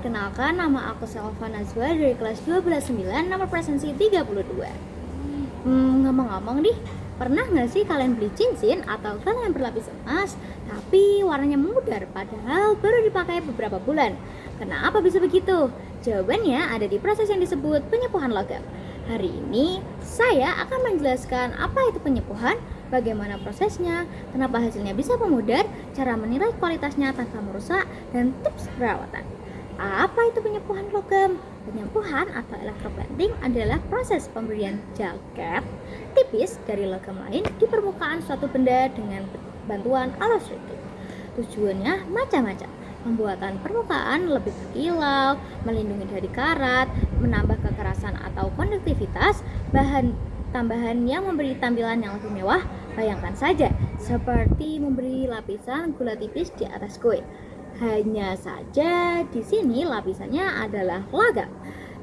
Perkenalkan, nama aku Selva Nazwa dari kelas 12-9, nomor presensi 32. Ngomong-ngomong nih, pernah nggak sih kalian beli cincin atau kalian berlapis emas tapi warnanya memudar padahal baru dipakai beberapa bulan? Kenapa bisa begitu? Jawabannya ada di proses yang disebut penyepuhan logam. Hari ini saya akan menjelaskan apa itu penyepuhan, bagaimana prosesnya, kenapa hasilnya bisa memudar, cara menilai kualitasnya tanpa merusak, dan tips perawatan. Apa itu penyepuhan logam? Penyepuhan atau electroplating adalah proses pemberian gel cap tipis dari logam lain di permukaan suatu benda dengan bantuan arus listrik. Tujuannya macam-macam. Pembuatan permukaan lebih berkilau, melindungi dari karat, menambah kekerasan atau konduktivitas, bahan tambahan yang memberi tampilan yang lebih mewah. Bayangkan saja, seperti memberi lapisan gula tipis di atas kue. Hanya saja di sini lapisannya adalah logam.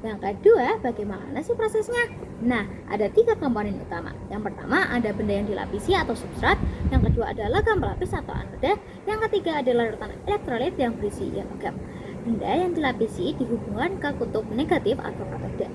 Yang kedua, bagaimana sih prosesnya? Nah, ada 3 komponen utama. Yang pertama ada benda yang dilapisi atau substrat. Yang kedua ada logam pelapis atau anoda. Yang ketiga adalah larutan elektrolit yang berisi ion logam. Benda yang dilapisi dihubungkan ke kutub negatif atau katoda.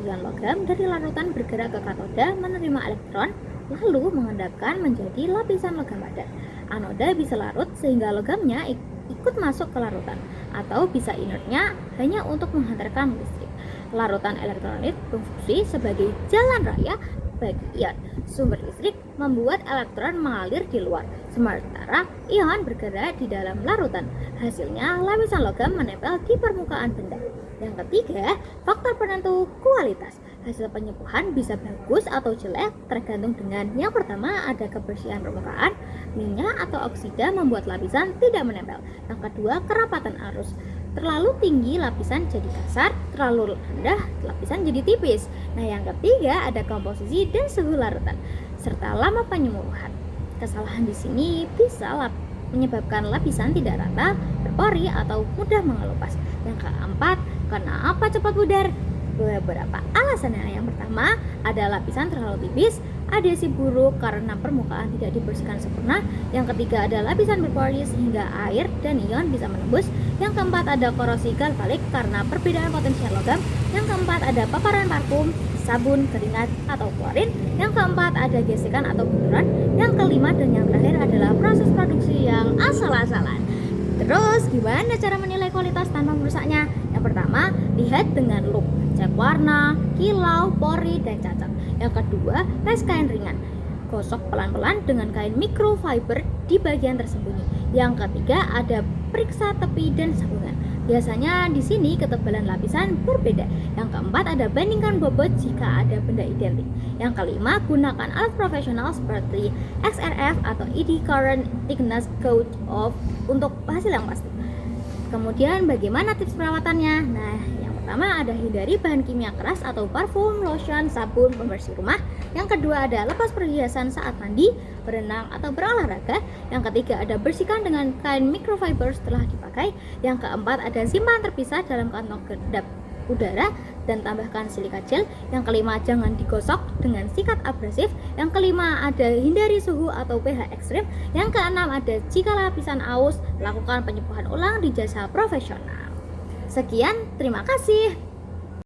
Ion logam dari larutan bergerak ke katoda menerima elektron, lalu mengendapkan menjadi lapisan logam padat. Anoda bisa larut sehingga logamnya ikut masuk ke larutan, atau bisa inertnya hanya untuk menghantarkan listrik. Larutan elektrolit berfungsi sebagai jalan raya bagi ion. Sumber listrik membuat elektron mengalir di luar, sementara ion bergerak di dalam larutan. Hasilnya lapisan logam menempel di permukaan benda. Yang ketiga, faktor penentu kualitas. Hasil penyepuhan bisa bagus atau jelek tergantung dengan yang pertama ada kebersihan permukaan, minyak atau oksida membuat lapisan tidak menempel. Yang kedua, kerapatan arus. Terlalu tinggi lapisan jadi kasar, terlalu rendah lapisan jadi tipis. Nah, yang ketiga ada komposisi dan suhu larutan serta lama penyembuhan. Kesalahan di sini bisa menyebabkan lapisan tidak rata, berpori atau mudah mengelupas. Yang keempat, kenapa cepat pudar? Beberapa alasannya. Yang pertama, ada lapisan terlalu tipis, adhesi buruk karena permukaan tidak dibersihkan sempurna. Yang ketiga, ada lapisan berpori sehingga air dan ion bisa menembus. Yang keempat, ada korosi galvanik karena perbedaan potensial logam. Yang keempat, ada paparan parfum, sabun, keringat, atau klorin. Yang keempat, ada gesekan atau benturan. Yang kelima dan yang terakhir adalah proses produksi yang asal-asalan. Terus, gimana cara menilai kualitas tanpa merusaknya? Yang pertama, lihat dengan lup. Cek warna, kilau, pori, dan cacat. Yang kedua, tes kain ringan. Gosok pelan-pelan dengan kain microfiber di bagian tersembunyi. Yang ketiga, ada periksa tepi dan sambungan. Biasanya di sini ketebalan lapisan berbeda. Yang keempat, ada bandingkan bobot jika ada benda identik. Yang kelima, gunakan alat profesional seperti XRF atau ED Current Thickness Gauge untuk hasil yang pasti. Kemudian bagaimana tips perawatannya? Nah, yang pertama ada hindari bahan kimia keras atau parfum, lotion, sabun, pembersih rumah. Yang kedua ada lepas perhiasan saat mandi, berenang atau berolahraga. Yang ketiga ada bersihkan dengan kain microfiber setelah dipakai. Yang keempat ada simpan terpisah dalam kantong kedap udara dan tambahkan silika gel. Yang kelima jangan digosok dengan sikat abrasif. Yang kelima ada hindari suhu atau pH ekstrim. Yang keenam ada jika lapisan aus lakukan penyepuhan ulang di jasa profesional. Sekian, terima kasih.